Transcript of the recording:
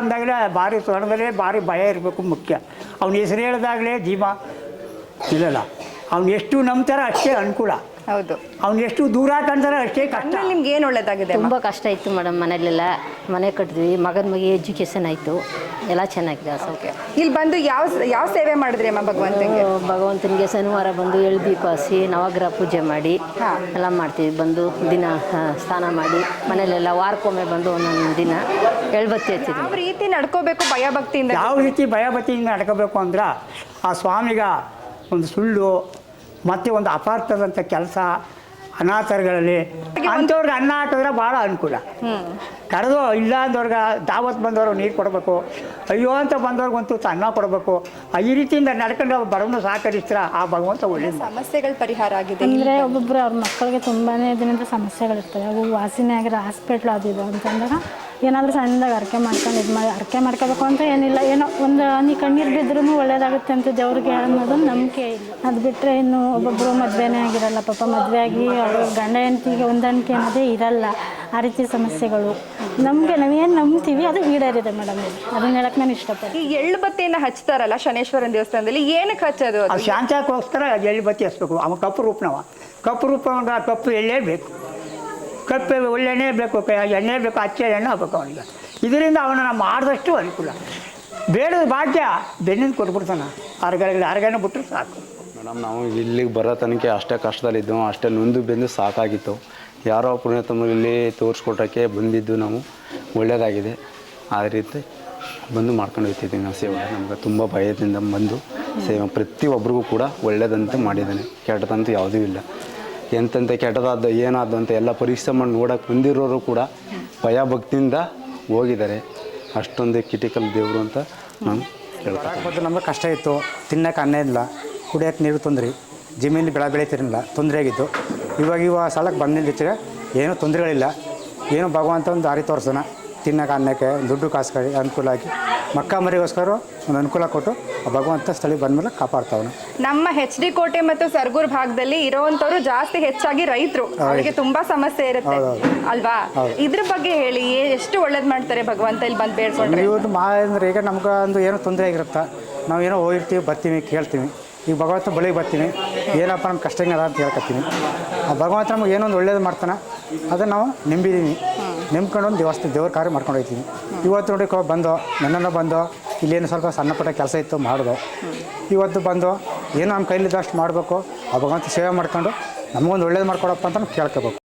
ಅಂದಾಗಲೇ ಭಾರಿ ಸ್ವರ್ಣದಲ್ಲೇ ಭಾರಿ ಭಯ ಇರಬೇಕು ಮುಖ್ಯ. ಅವ್ನ ಹೆಸರು ಹೇಳಿದಾಗಲೇ ಜೀವ ಇಲ್ಲಲ್ಲ. ಅವ್ನು ಎಷ್ಟು ನಂಬ್ತಾರೋ ಅಷ್ಟೇ ಅನುಕೂಲ. ಹೌದು. ಅವ್ನು ಎಷ್ಟು ದೂರ ಕಾಣ್ತಾರೋ ಅಷ್ಟೇ ಕಷ್ಟ. ನಿಮ್ಗೆ ಏನು ಒಳ್ಳೇದಾಗಿದೆ? ತುಂಬ ಕಷ್ಟ ಇತ್ತು ಮೇಡಮ್. ಮನೇಲೆಲ್ಲ ಮನೆ ಕಟ್ಟಿದ್ವಿ, ಮಗನಿಗೆ ಎಜುಕೇಷನ್ ಆಯಿತು, ಎಲ್ಲ ಚೆನ್ನಾಗಿದೆ. ಓಕೆ. ಇಲ್ಲಿ ಬಂದು ಯಾವ ಸೇವೆ ಮಾಡಿದ್ರಿ ಅಮ್ಮ ಭಗವಂತನಿಗೆ? ಭಗವಂತನಿಗೆ ಶನಿವಾರ ಬಂದು ಎಳ್ದೀಪ ಹಚ್ಚಿ ನವಗ್ರಹ ಪೂಜೆ ಮಾಡಿ ಎಲ್ಲ ಮಾಡ್ತೀವಿ. ಬಂದು ದಿನ ಸ್ನಾನ ಮಾಡಿ ಮನೇಲೆಲ್ಲ ವಾರಕ್ಕೊಮ್ಮೆ ಬಂದು ಒಂದೊಂದು ದಿನ ಎಳ್ಬತ್ತಿ ಹಚ್ಚಿದ್ವಿ. ಯಾವ ರೀತಿ ನಡ್ಕೋಬೇಕು ಭಯ ಭಕ್ತಿಯಿಂದ? ಯಾವ ರೀತಿ ಭಯ ಭಕ್ತಿಯಿಂದ ನಡ್ಕೋಬೇಕು ಅಂದ್ರೆ ಆ ಸ್ವಾಮಿಗ ಒಂದು ಸುಳ್ಳು ಮತ್ತು ಒಂದು ಅಪಾರ್ಥದಂಥ ಕೆಲಸ ಅನಾಥರುಗಳಲ್ಲಿ ಅಂಥವ್ರಿಗೆ ಅನ್ನ ಹಾಕಿದ್ರೆ ಭಾಳ ಅನುಕೂಲ. ಕರೆದು ಇಲ್ಲ ಅಂದವ್ರಿಗೆ ದಾವತ್ ಬಂದವರು ನೀರು ಕೊಡಬೇಕು, ಅಯ್ಯೋ ಅಂತ ಬಂದವ್ರಿಗಂತೂ ಅನ್ನ ಕೊಡಬೇಕು. ಈ ರೀತಿಯಿಂದ ನಡ್ಕೊಂಡು ಬಡವನು ಸಹಕರಿಸ್ತಾರೆ ಆ ಭಗವಂತ ಒಳ್ಳೆಯ ಸಮಸ್ಯೆಗಳ ಪರಿಹಾರ ಆಗಿದೆ. ಅಂದರೆ ಒಬ್ಬೊಬ್ಬರು ಅವ್ರ ಮಕ್ಕಳಿಗೆ ತುಂಬಾ ದಿನದ ಸಮಸ್ಯೆಗಳಿರ್ತವೆ. ಅವು ವಾಸಿನೇ ಆಗಿರೋ ಹಾಸ್ಪಿಟ್ಲು ಅದಿದೆ ಅಂತಂದಾಗ ಏನಾದರೂ ಸಣ್ಣದಾಗಿ ಅರ್ಕೆ ಮಾಡ್ಕೊಂಡು ಅರ್ಕೆ ಮಾಡ್ಕೋಬೇಕು ಅಂತ ಏನಿಲ್ಲ. ಏನೋ ಒಂದು ಹನಿ ಕಣ್ಣೀರು ಬಿದ್ರೂ ಒಳ್ಳೇದಾಗುತ್ತೆ ಅಂತ ದೇವ್ರಿಗೆ ಅನ್ನೋದು ನಂಬಿಕೆ ಇಲ್ಲ. ಅದು ಬಿಟ್ಟರೆ ಇನ್ನು ಒಬ್ಬೊಬ್ಬರು ಮದುವೆನೇ ಆಗಿರಲ್ಲ ಪಾಪ. ಮದುವೆ ಆಗಿ ಅವ್ರ ಗಂಡ ಹೆಂಡತಿಗೆ ಹೊಂದಾಣಿಕೆ ಅನ್ನೋದೇ ಇರಲ್ಲ. ಆ ರೀತಿ ಸಮಸ್ಯೆಗಳು ನಮಗೆ ನಾವೇನು ನಂಬ್ತೀವಿ ಅದು ಈಡೇರಿದೆ ಮೇಡಮ್. ಅದನ್ನ ಹೇಳಕ್ಕೆ ನಾನು ಇಷ್ಟಪಡ್ತೀನಿ. ಈ ಎಳ್ಳು ಬತ್ತಿಯನ್ನು ಹಚ್ತಾರಲ್ಲ ಶನೇಶ್ವರನ ದೇವಸ್ಥಾನದಲ್ಲಿ, ಏನಕ್ಕೆ ಹಚ್ಚೋದು? ಅದು ಶಾಂತಕ್ಕೋಸ್ಕರ ಎಳ್ಳು ಬತ್ತಿ ಹಚ್ಬೇಕು. ಅವ ಕಪ್ಪು ರೂಪನವ. ಕಪ್ಪು ರೂಪ ಕಪ್ಪು ಎಳ್ಳೇ ಬೇಕು, ಕಪ್ಪು ಒಳ್ಳೆಣ್ಣೆ ಬೇಕು, ಎಣ್ಣೆ ಬೇಕು, ಅಚ್ಚೆ ಎಣ್ಣೆ ಹಾಕ್ಬೇಕು ಅವನಿಗೆ. ಇದರಿಂದ ಅವನನ್ನು ಮಾಡಿದಷ್ಟು ಅನುಕೂಲ. ಬೇಡದ ಭಾಗ್ಯ ಬೆನ್ನಿಂದ ಕೊಟ್ಬಿಡ್ತಾನೆ. ಅರ್ಗನೆ ಬಿಟ್ಟರೆ ಸಾಕು ಮೇಡಮ್. ನಾವು ಇಲ್ಲಿಗೆ ಬರೋ ತನಕ ಅಷ್ಟೇ ಕಷ್ಟದಲ್ಲಿದ್ದು, ಅಷ್ಟೇ ನೊಂದು ಬೆಂದು ಸಾಕಾಗಿತ್ತು. ಯಾರೋ ಪುಣ್ಯಾತ್ಮರು ಇಲ್ಲಿ ತೋರಿಸ್ಕೊಟ್ಟಕ್ಕೆ ಬಂದಿದ್ದು ನಾವು ಒಳ್ಳೆಯದಾಗಿದೆ. ಆ ರೀತಿ ಬಂದು ಮಾಡ್ಕೊಂಡು ಹೋಗ್ತಿದ್ದೀವಿ ನಾವು ಸೇವೆ. ನಮ್ಗೆ ತುಂಬ ಭಯದಿಂದ ಬಂದು ಸೇವೆ ಪ್ರತಿಯೊಬ್ಬರಿಗೂ ಕೂಡ ಒಳ್ಳೆಯದಂತೆ ಮಾಡಿದ್ದಾನೆ. ಕೆಟ್ಟದಂತೂ ಯಾವುದೂ ಇಲ್ಲ. ಎಂತೆಂಥ ಕೆಟ್ಟದಾದ ಏನಾದ್ದು ಅಂತ ಎಲ್ಲ ಪರೀಕ್ಷೆ ಮಾಡಿ ನೋಡೋಕೆ ಬಂದಿರೋರು ಕೂಡ ಭಯ ಭಕ್ತಿಯಿಂದ ಹೋಗಿದ್ದಾರೆ. ಅಷ್ಟೊಂದು ಕ್ರಿಟಿಕಲ್ ದೇವರು ಅಂತ ನಾನು ಹೇಳ್ತಾರೆ. ಮೊದಲು ನಮಗೆ ಕಷ್ಟ ಇತ್ತು. ತಿನ್ನೋಕೆ ಅನ್ನ ಇಲ್ಲ, ಕುಡಿಯೋಕೆ ನೀರು ತೊಂದರೆ, ಜಮೀನು ಬೆಳೀತಿರಲಿಲ್ಲ, ತೊಂದರೆ ಆಗಿತ್ತು. ಇವಾಗ ಸಾಲಕ್ಕೆ ಬಂದಿದ್ದಕ್ಕೆ ಏನೂ ತೊಂದರೆಗಳಿಲ್ಲ. ಏನು ಭಗವಂತ ಒಂದು ದಾರಿ ತೋರಿಸೋಣ. ತಿನ್ನೋಕೆ ಅನ್ನಕ್ಕೆ ದುಡ್ಡು ಕಾಸು ಅನುಕೂಲ ಆಗಿ ಮಕ್ಕ ಮರಿಗೋಸ್ಕರ ಒಂದು ಅನುಕೂಲ ಕೊಟ್ಟು ಭಗವಂತ ಸ್ಥಳಕ್ಕೆ ಬಂದಮೇಲೆ ಕಾಪಾಡ್ತಾವನು. ನಮ್ಮ HD ಕೋಟೆ ಮತ್ತು ಸರಗೂರು ಭಾಗದಲ್ಲಿ ಇರೋವಂಥವ್ರು ಜಾಸ್ತಿ ಹೆಚ್ಚಾಗಿ ರೈತರು. ಅವರಿಗೆ ತುಂಬಾ ಸಮಸ್ಯೆ ಇರುತ್ತೆ ಅಲ್ವಾ? ಇದ್ರ ಬಗ್ಗೆ ಹೇಳಿ, ಎಷ್ಟು ಒಳ್ಳೇದು ಮಾಡ್ತಾರೆ ಭಗವಂತ ಇಲ್ಲಿ ಬಂದು ಬೇಡ್ಕೊಂಡ್ರೆ? ಇವ್ರು ಅಂದ್ರೆ ಈಗ ನಮ್ಗೆ ಒಂದು ಏನೋ ತೊಂದರೆ ಆಗಿರುತ್ತೆ. ನಾವು ಏನೋ ಹೋಗಿರ್ತೀವಿ, ಬರ್ತೀವಿ, ಕೇಳ್ತೀವಿ. ಈಗ ಭಗವಂತ ಬಳಿಗೆ ಬರ್ತೀನಿ, ಏನಪ್ಪ ನಮ್ಮ ಕಷ್ಟ ಹಿಂಗದ ಅಂತ ಹೇಳ್ಕೊತೀನಿ. ಆ ಭಗವಂತ ನಮಗೆ ಏನೊಂದು ಒಳ್ಳೇದು ಮಾಡ್ತಾನೆ, ಅದನ್ನು ನಾವು ನಂಬಿದ್ದೀವಿ. ನಂಬ್ಕೊಂಡು ಒಂದು ದೇವ್ರ ಕಾರ್ಯ ಮಾಡ್ಕೊಂಡು ಹೋಗ್ತೀವಿ. ಇವತ್ತು ನೋಡಿ ಬಂದು ನನ್ನನ್ನು ಬಂದು ಇಲ್ಲೇನು ಸ್ವಲ್ಪ ಸಣ್ಣ ಪುಟ್ಟ ಕೆಲಸ ಇತ್ತು ಮಾಡೋದು. ಇವತ್ತು ಬಂದು ಏನೋ ನಮ್ಮ ಕೈಲಿದ್ದಷ್ಟು ಮಾಡಬೇಕು. ಆ ಭಗವಂತ ಸೇವೆ ಮಾಡ್ಕೊಂಡು ನಮಗೊಂದು ಒಳ್ಳೇದು ಮಾಡ್ಕೊಡಪ್ಪ ಅಂತ ನಾವು ಕೇಳ್ಕೋಬೇಕು.